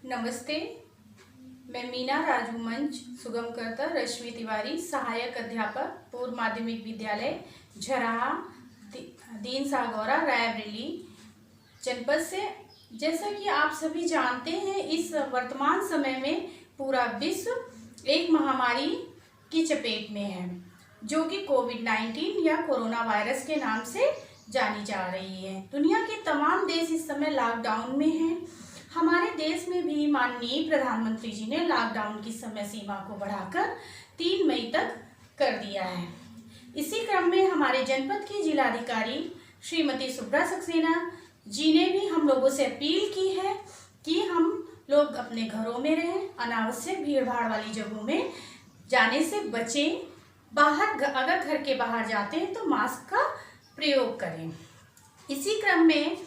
नमस्ते। मैं मीना राजू मंच सुगमकर्ता रश्मि तिवारी, सहायक अध्यापक, पूर्व माध्यमिक विद्यालय झराहा, दीन सागौरा, रायबरेली जनपद से। जैसा कि आप सभी जानते हैं, इस वर्तमान समय में पूरा विश्व एक महामारी की चपेट में है, जो कि कोविड-19 या कोरोना वायरस के नाम से जानी जा रही है। दुनिया के तमाम देश इस समय लॉकडाउन में हैं। हमारे देश में भी माननीय प्रधानमंत्री जी ने लॉकडाउन की समय सीमा को बढ़ाकर 3 मई तक कर दिया है। इसी क्रम में हमारे जनपद की जिलाधिकारी श्रीमती सुब्रा सक्सेना जी ने भी हम लोगों से अपील की है कि हम लोग अपने घरों में रहें, अनावश्यक भीड़ भाड़ वाली जगहों में जाने से बचें। अगर घर के बाहर जाते हैं तो मास्क का प्रयोग करें। इसी क्रम में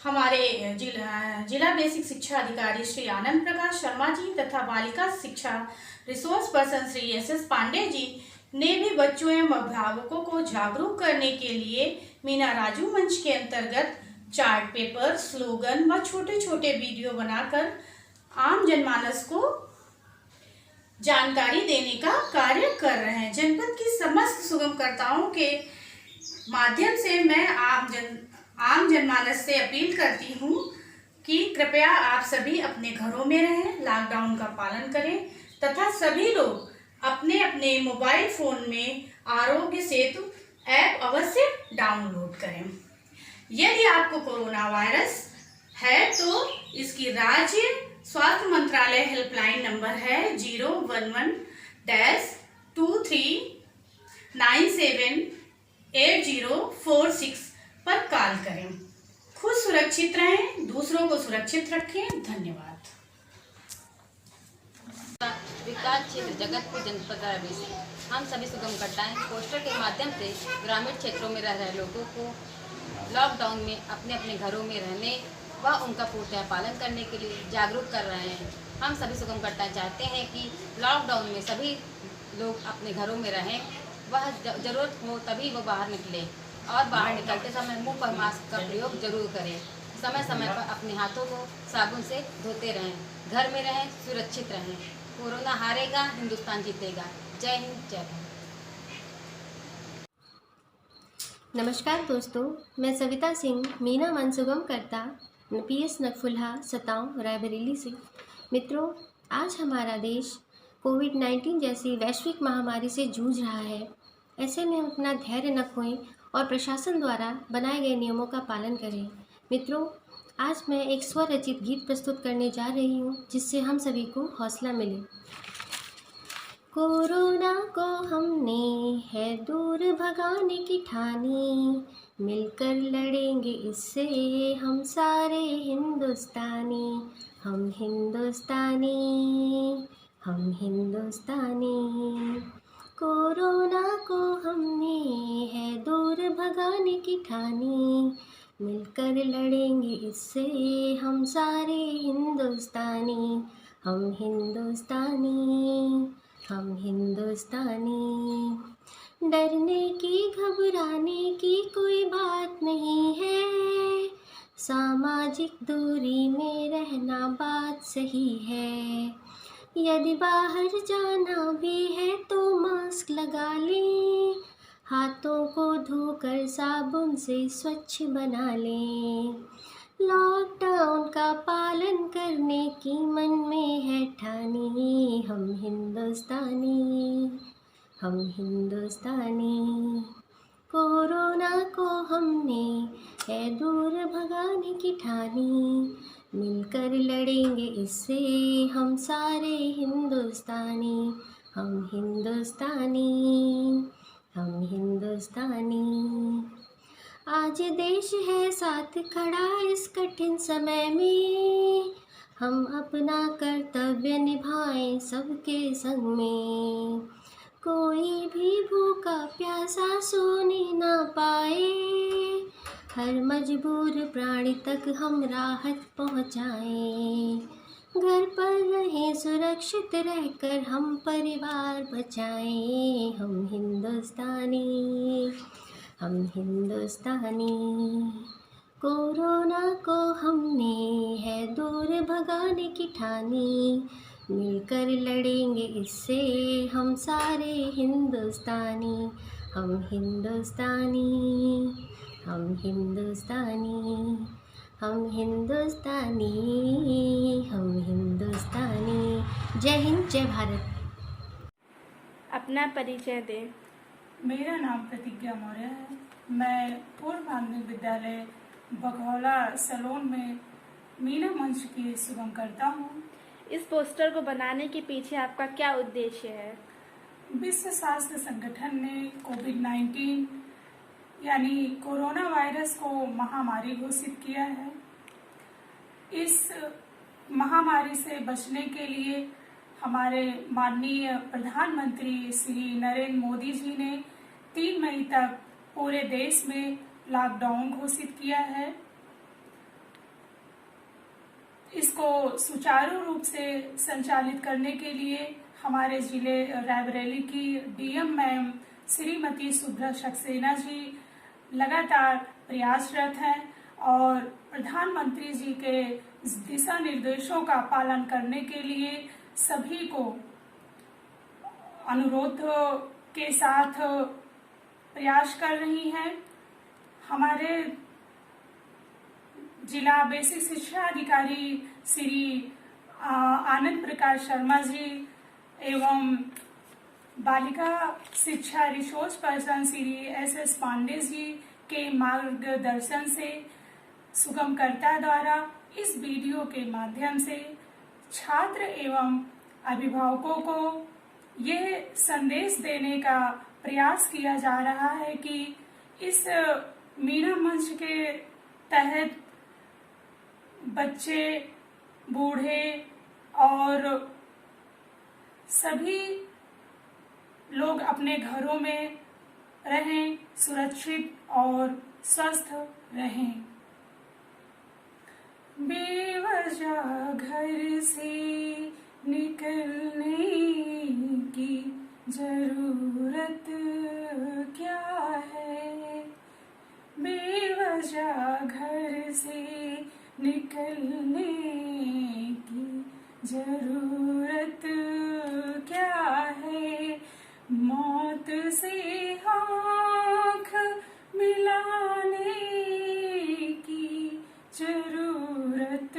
हमारे जिला बेसिक शिक्षा अधिकारी श्री आनंद प्रकाश शर्मा जी तथा बालिका शिक्षा resource person Shri S Pandey ji ने भी बच्चों एवं अभिभावकों को जागरूक करने के लिए मीना राजू मंच के अंतर्गत चार्ट पेपर, स्लोगन व छोटे छोटे वीडियो बनाकर आम जनमानस को जानकारी देने का कार्य कर रहे हैं। जनपद की समस्त सुगमकर्ताओं के माध्यम से मैं आम जनमानस से अपील करती हूँ कि कृपया आप सभी अपने घरों में रहें, लॉकडाउन का पालन करें तथा सभी लोग अपने अपने मोबाइल फोन में आरोग्य सेतु ऐप अवश्य डाउनलोड करें। यदि आपको कोरोना वायरस है तो इसकी राज्य स्वास्थ्य मंत्रालय हेल्पलाइन नंबर है 011-23978046 पर कॉल करें। खुद सुरक्षित रहें, दूसरों को सुरक्षित रखें। धन्यवाद। विकास क्षेत्र जगतपुर जनपद रायबरेली से हम सभी सुगमकर्ताएं पोस्टर के माध्यम से ग्रामीण क्षेत्रों में रह रहे लोगों को लॉकडाउन में अपने अपने घरों में रहने व उनका पूर्णतः पालन करने के लिए जागरूक कर रहे हैं। हम सभी सुगमकर्ता चाहते हैं कि लॉकडाउन में सभी लोग अपने घरों में रहें, वह ज़रूरत हो तभी वो बाहर निकले और बाहर निकलते समय मुंह पर मास्क का प्रयोग जरूर करें। समय समय पर अपने हाथों को साबुन से धोते रहें, घर में रहें, सुरक्षित रहें। कोरोना हारेगा, हिंदुस्तान जीतेगा। जय हिंद, जय भारत। नमस्कार दोस्तों, मैं सविता सिंह मीना मन सुगमकर्ता PS नकफुल्हा सताऊं रायबरेली से। मित्रों, आज हमारा देश कोविड-19 जैसी वैश्विक महामारी से जूझ रहा है। ऐसे में हम अपना धैर्य न खोएं और प्रशासन द्वारा बनाए गए नियमों का पालन करें। मित्रों, आज मैं एक स्वरचित गीत प्रस्तुत करने जा रही हूँ, जिससे हम सभी को हौसला मिले। कोरोना को हमने है दूर भगाने की ठानी, मिलकर लड़ेंगे इससे हम सारे हिंदुस्तानी। हम हिंदुस्तानी, हम हिंदुस्तानी। कोरोना को हमने है दूर भगाने की ठानी, मिलकर लड़ेंगे इससे हम सारे हिंदुस्तानी। हम हिंदुस्तानी, हम हिंदुस्तानी। डरने की घबराने की कोई बात नहीं है, सामाजिक दूरी में रहना बात सही है। यदि बाहर जाना भी है तो मास्क लगा लें, हाथों को धोकर साबुन से स्वच्छ बना लें। लॉकडाउन का पालन करने की मन में है ठानी, हम हिंदुस्तानी, हम हिंदुस्तानी। कोरोना को हमने है दूर भगाने की ठानी, मिलकर लड़ेंगे इससे हम सारे हिंदुस्तानी। हम हिंदुस्तानी, हम हिंदुस्तानी। आज देश है साथ खड़ा इस कठिन समय में, हम अपना कर्तव्य निभाएं सबके संग में। कोई भी भूखा प्यासा सोने ना पाए, हर मजबूर प्राणी तक हम राहत पहुँचाएं। घर पर रहें, सुरक्षित रहकर हम परिवार बचाएं। हम हिंदुस्तानी, हम हिंदुस्तानी। कोरोना को हमने है दूर भगाने की ठानी, मिलकर लड़ेंगे इससे हम सारे हिंदुस्तानी। हम हिंदुस्तानी, हम हिंदुस्तानी, हम हिंदुस्तानी, हम हिंदुस्तानी। जय हिंद, जय भारत। अपना परिचय दें। मेरा नाम प्रतिज्ञा मौर्य है। मैं पूर्व माध्यमिक विद्यालय बघौला सलोन में मीना मंच की सुगम करता हूँ। इस पोस्टर को बनाने के पीछे आपका क्या उद्देश्य है? विश्व स्वास्थ्य संगठन ने कोविड-19 यानी कोरोना वायरस को महामारी घोषित किया है। इस महामारी से बचने के लिए हमारे माननीय प्रधानमंत्री श्री नरेंद्र मोदी जी ने 3 मई तक पूरे देश में लॉकडाउन घोषित किया है। इसको सुचारू रूप से संचालित करने के लिए हमारे जिले रायबरेली की डीएम मैम श्रीमती शुभ्रा सक्सेना जी लगातार प्रयासरत हैं और प्रधानमंत्री जी के दिशा निर्देशों का पालन करने के लिए सभी को अनुरोध के साथ प्रयास कर रही हैं। हमारे जिला बेसिक शिक्षा अधिकारी श्री आनंद प्रकाश शर्मा जी एवं बालिका शिक्षा resource person Shri S Pandey ji के मार्गदर्शन से सुगमकर्ता द्वारा इस वीडियो के माध्यम से छात्र एवं अभिभावकों को यह संदेश देने का प्रयास किया जा रहा है कि इस मीना मंच के तहत बच्चे, बूढ़े और सभी लोग अपने घरों में रहें, सुरक्षित और स्वस्थ रहें। बेवजह घर से निकलने की जरूरत क्या है? बेवजह घर से निकलने की जरूरत क्या है? मौत से आँख मिलाने की जरूरत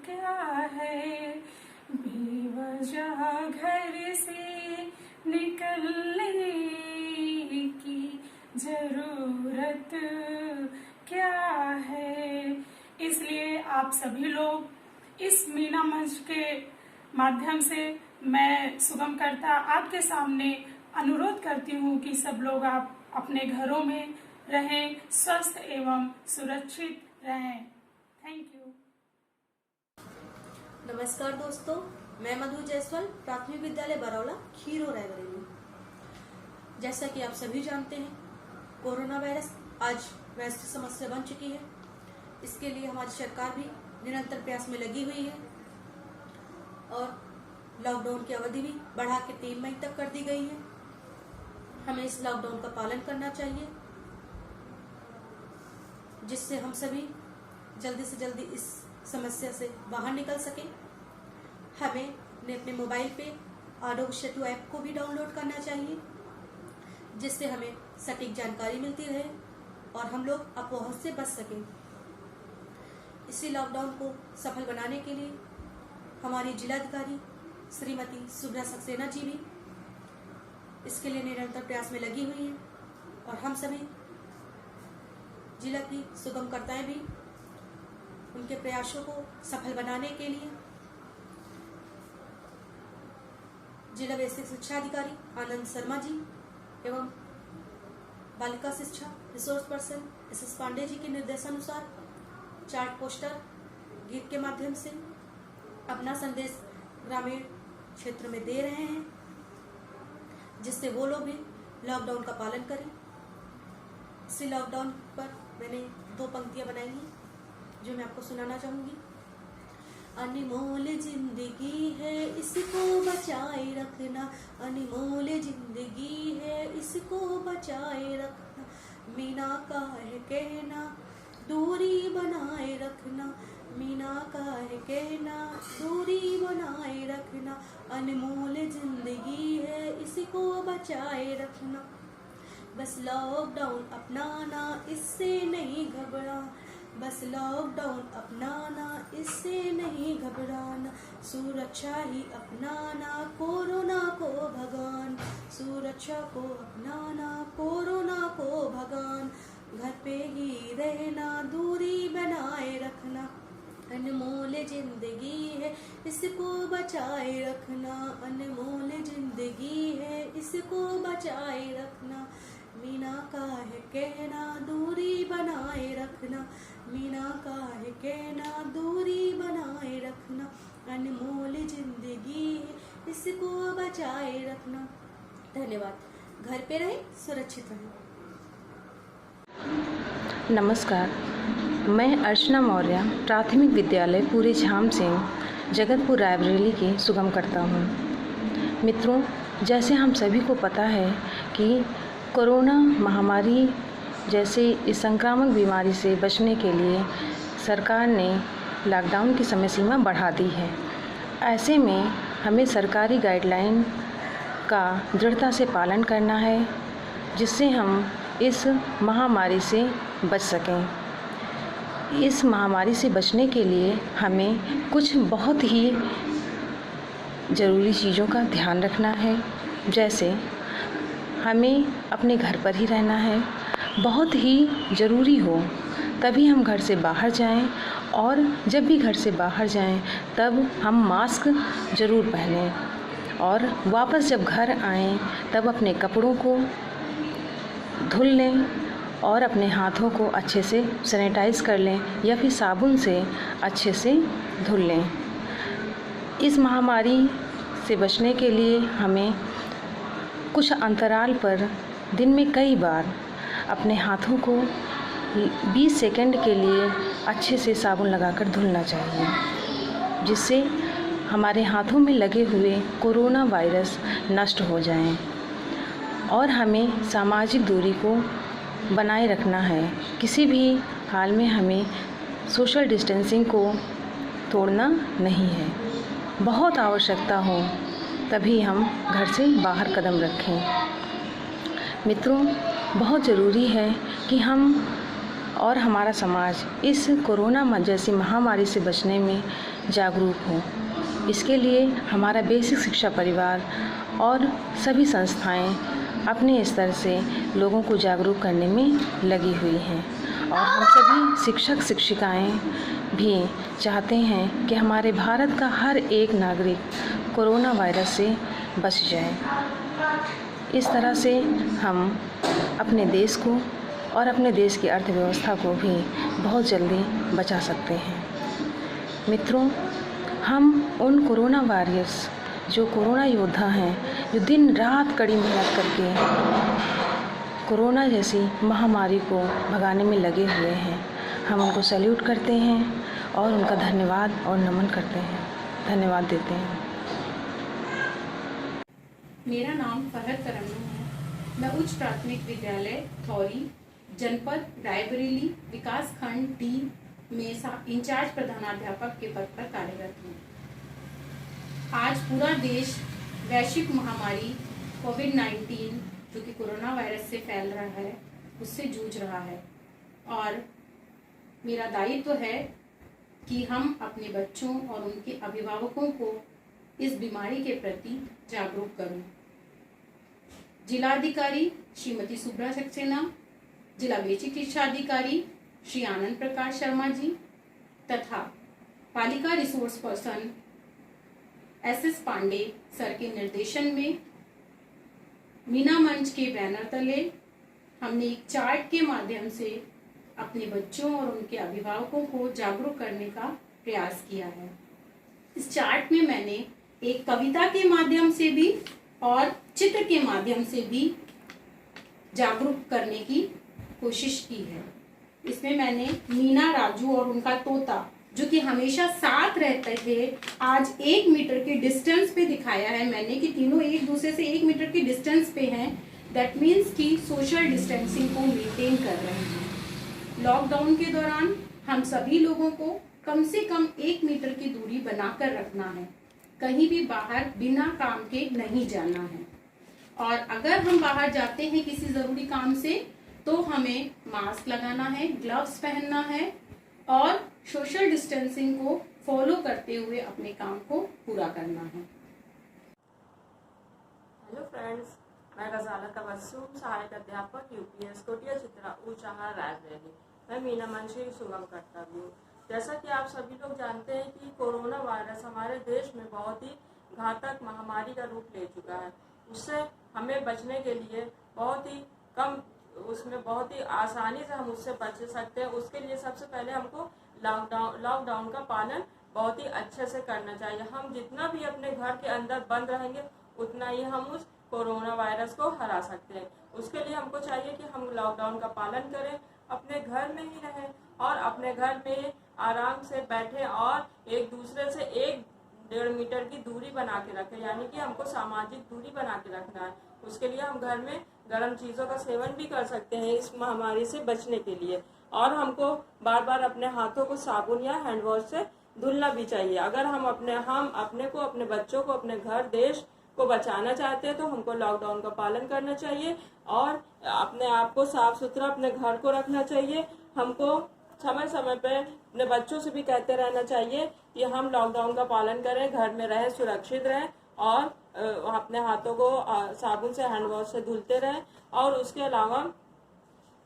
क्या है? बेवजह घर से निकलने की जरूरत क्या है? इसलिए आप सभी लोग इस मीना मंच के माध्यम से मैं सुगमकर्ता आपके सामने अनुरोध करती हूँ कि सब लोग आप अपने घरों में रहें, स्वस्थ एवं सुरक्षित रहें। Thank you. नमस्कार दोस्तों, मैं मधु जायसवाल, प्राथमिक विद्यालय बरौला, खीरो, रायबरेली। जैसा कि आप सभी जानते हैं, कोरोना वायरस आज वैश्विक समस्या बन चुकी है। इसके लिए हमारी सरकार भी निरंतर प्रयास में लगी हुई है और लॉकडाउन की अवधि भी बढ़ा के 3 मई तक कर दी गई है। हमें इस लॉकडाउन का पालन करना चाहिए जिससे हम सभी जल्दी से जल्दी इस समस्या से बाहर निकल सकें। हमें अपने मोबाइल पे आरोग्य सेतु ऐप को भी डाउनलोड करना चाहिए जिससे हमें सटीक जानकारी मिलती रहे और हम लोग अफवाहों से बच सकें। इसी लॉकडाउन को सफल बनाने के लिए हमारी जिलाधिकारी श्रीमती शुभ्रा सक्सेना जी भी इसके लिए निरंतर प्रयास में लगी हुई हैं और हम सभी जिला की सुगमकर्ताएं भी उनके प्रयासों को सफल बनाने के लिए जिला बेसिक शिक्षा अधिकारी आनंद शर्मा जी एवं बालिका शिक्षा resource person S Pandey ji के निर्देशानुसार चार्ट पोस्टर गीत के माध्यम से अपना संदेश ग्रामीण क्षेत्र में दे रहे हैं जिससे वो लोग भी लॉकडाउन का पालन करें। इसी लॉकडाउन पर मैंने 2 पंक्तियां बनाई हैं जो मैं आपको सुनाना चाहूंगी। अनमोल जिंदगी है इसको बचाए रखना, अनमोल जिंदगी है इसको बचाए रखना, मीना का है कहना दूरी बनाए रखना, मीना का है कहना, दूरी बनाए रखना, अनमोल जिंदगी है इसी को बचाए रखना। बस लॉकडाउन अपनाना, इससे नहीं घबरा, बस लॉकडाउन अपनाना, इससे नहीं घबराना, सुरक्षा ही अपनाना, कोरोना को भगाना, सुरक्षा को अपनाना, कोरोना को भगाना, घर पे ही रहना, दूरी बनाए रखना, अनमोल जिंदगी है इसको बचाए रखना, अनमोल जिंदगी है इसको बचाए रखना, मीना का है कहना, दूरी बनाए रखना, मीना का है कहना, दूरी बनाए रखना, अनमोल जिंदगी है इसको बचाए रखना। धन्यवाद। घर पे रहें, सुरक्षित रहें। नमस्कार, मैं अर्चना मौर्य प्राथमिक विद्यालय पूरे झाम सिंह जगतपुर रायबरेली की सुगमकर्ता हूँ। मित्रों, जैसे हम सभी को पता है कि कोरोना महामारी जैसे इस संक्रामक बीमारी से बचने के लिए सरकार ने लॉकडाउन की समय सीमा बढ़ा दी है। ऐसे में हमें सरकारी गाइडलाइन का दृढ़ता से पालन करना है, जिससे हम इस महामारी से बच सकें। इस महामारी से बचने के लिए हमें कुछ बहुत ही ज़रूरी चीज़ों का ध्यान रखना है। जैसे हमें अपने घर पर ही रहना है, बहुत ही ज़रूरी हो तभी हम घर से बाहर जाएं, और जब भी घर से बाहर जाएं तब हम मास्क ज़रूर पहनें, और वापस जब घर आएं तब अपने कपड़ों को धुल लें और अपने हाथों को अच्छे से सैनिटाइज़ कर लें या फिर साबुन से अच्छे से धुल लें। इस महामारी से बचने के लिए हमें कुछ अंतराल पर दिन में कई बार अपने हाथों को 20 सेकंड के लिए अच्छे से साबुन लगाकर धुलना चाहिए, जिससे हमारे हाथों में लगे हुए कोरोना वायरस नष्ट हो जाएं। और हमें सामाजिक दूरी को बनाए रखना है। किसी भी हाल में हमें सोशल डिस्टेंसिंग को तोड़ना नहीं है। बहुत आवश्यकता हो तभी हम घर से बाहर कदम रखें। मित्रों, बहुत ज़रूरी है कि हम और हमारा समाज इस कोरोना जैसी महामारी से बचने में जागरूक हो। इसके लिए हमारा बेसिक शिक्षा परिवार और सभी संस्थाएं अपने स्तर से लोगों को जागरूक करने में लगी हुई हैं, और हम सभी शिक्षक शिक्षिकाएं भी चाहते हैं कि हमारे भारत का हर एक नागरिक कोरोना वायरस से बच जाए। इस तरह से हम अपने देश को और अपने देश की अर्थव्यवस्था को भी बहुत जल्दी बचा सकते हैं। मित्रों, हम उन कोरोना वॉरियर्स जो कोरोना योद्धा हैं, जो दिन रात कड़ी मेहनत करके कोरोना जैसी महामारी को भगाने में लगे हुए हैं, हम उनको सैल्यूट करते हैं और उनका धन्यवाद और नमन करते हैं, धन्यवाद देते हैं। मेरा नाम फरहत तरन्नुम है। मैं उच्च प्राथमिक विद्यालय थौरी जनपद रायबरेली विकास खंड डी में इंचार्ज प्रधानाध्यापक के पद पर कार्यरत हूँ। आज पूरा देश वैश्विक महामारी कोविड-19 जो कि कोरोना वायरस से फैल रहा है उससे जूझ रहा है, और मेरा दायित्व है कि हम अपने बच्चों और उनके अभिभावकों को इस बीमारी के प्रति जागरूक करें। जिलाधिकारी श्रीमती सुब्रा सक्सेना, जिला बेसिक शिक्षा अधिकारी श्री आनंद प्रकाश शर्मा जी तथा पालिका resource person S Pandey sir के निर्देशन में मीना मंच के बैनर तले हमने एक चार्ट के माध्यम से अपने बच्चों और उनके अभिभावकों को जागरूक करने का प्रयास किया है। इस चार्ट में मैंने एक कविता के माध्यम से भी और चित्र के माध्यम से भी जागरूक करने की कोशिश की है। इसमें मैंने मीना, राजू और उनका तोता जो कि हमेशा साथ रहते थे, आज 1 मीटर के डिस्टेंस पे दिखाया है मैंने कि तीनों एक दूसरे से 1 मीटर के डिस्टेंस पे हैं। दैट मीन्स कि सोशल डिस्टेंसिंग को मेंटेन कर रहे हैं। लॉकडाउन के दौरान हम सभी लोगों को कम से कम 1 मीटर की दूरी बनाकर रखना है। कहीं भी बाहर बिना काम के नहीं जाना है। और अगर हम बाहर जाते हैं किसी जरूरी काम से तो हमें मास्क लगाना है, ग्लव्स पहनना है और सोशल डिस्टेंसिंग को फॉलो करते हुए अपने काम को पूरा करना है। हेलो फ्रेंड्स, मैं गजाला तबस्सुम, सहायक अध्यापक यूपीएस कोटिया चित्रा ऊंचाहार रायबरेली। मैं मीना मंच सुगम करता हूँ। जैसा कि आप सभी लोग जानते हैं कि कोरोना वायरस हमारे देश में बहुत ही घातक महामारी का रूप ले चुका है। उससे हमें बचने के लिए बहुत ही कम, उसमें बहुत ही आसानी से हम उससे बच सकते हैं। उसके लिए सबसे पहले हमको लॉकडाउन का पालन बहुत ही अच्छे से करना चाहिए। हम जितना भी अपने घर के अंदर बंद रहेंगे उतना ही हम उस कोरोना वायरस को हरा सकते हैं। उसके लिए हमको चाहिए कि हम लॉकडाउन का पालन करें, अपने घर में ही रहें और अपने घर में आराम से बैठें और एक दूसरे से 1-1.5 मीटर की दूरी बना के रखें, यानी कि हमको सामाजिक दूरी बना के रखना है। उसके लिए हम घर में गर्म चीज़ों का सेवन भी कर सकते हैं इस महामारी से बचने के लिए। और हमको बार बार अपने हाथों को साबुन या हैंड वॉश से धुलना भी चाहिए। अगर हम अपने को, अपने बच्चों को, अपने घर देश को बचाना चाहते हैं तो हमको लॉकडाउन का पालन करना चाहिए और अपने आप को साफ सुथरा, अपने घर को रखना चाहिए। हमको समय समय पे अपने बच्चों से भी कहते रहना चाहिए कि हम लॉकडाउन का पालन करें, घर में रहें, सुरक्षित रहें और अपने हाथों को साबुन से, हैंड वॉश से धुलते रहें। और उसके अलावा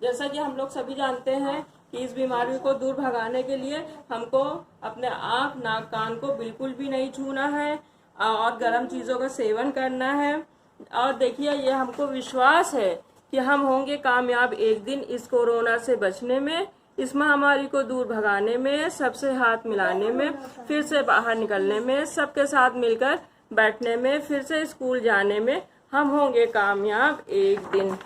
जैसा कि हम लोग सभी जानते हैं कि इस बीमारी को दूर भगाने के लिए हमको अपने आँख, नाक, कान को बिल्कुल भी नहीं छूना है और गर्म चीज़ों का सेवन करना है। और देखिए, ये हमको विश्वास है कि हम होंगे कामयाब एक दिन इस कोरोना से बचने में, इस महामारी को दूर भगाने में, सबसे हाथ मिलाने में, फिर से बाहर निकलने में, सबके साथ मिलकर बैठने में, फिर से स्कूल जाने में हम होंगे कामयाब एक दिन।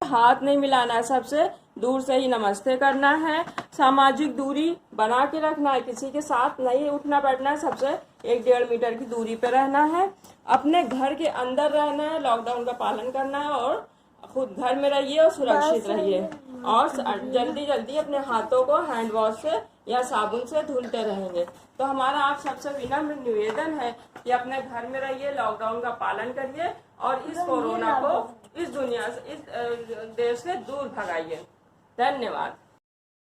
हाथ नहीं मिलाना है, सबसे दूर से ही नमस्ते करना है, सामाजिक दूरी बना के रखना है, किसी के साथ नहीं उठना बैठना है, सबसे 1-1.5 मीटर की दूरी पे रहना है, अपने घर के अंदर रहना है, लॉकडाउन का पालन करना है और खुद घर में रहिए और सुरक्षित रहिए। और जल्दी जल्दी अपने हाथों को हैंड वॉश से या साबुन से धुलते रहेंगे। तो हमारा आप सबसे विनम्र निवेदन है कि अपने घर में रहिए, लॉकडाउन का पालन करिए और इस कोरोना को इस दुनिया से, इस देश से दूर भगाइए। धन्यवाद।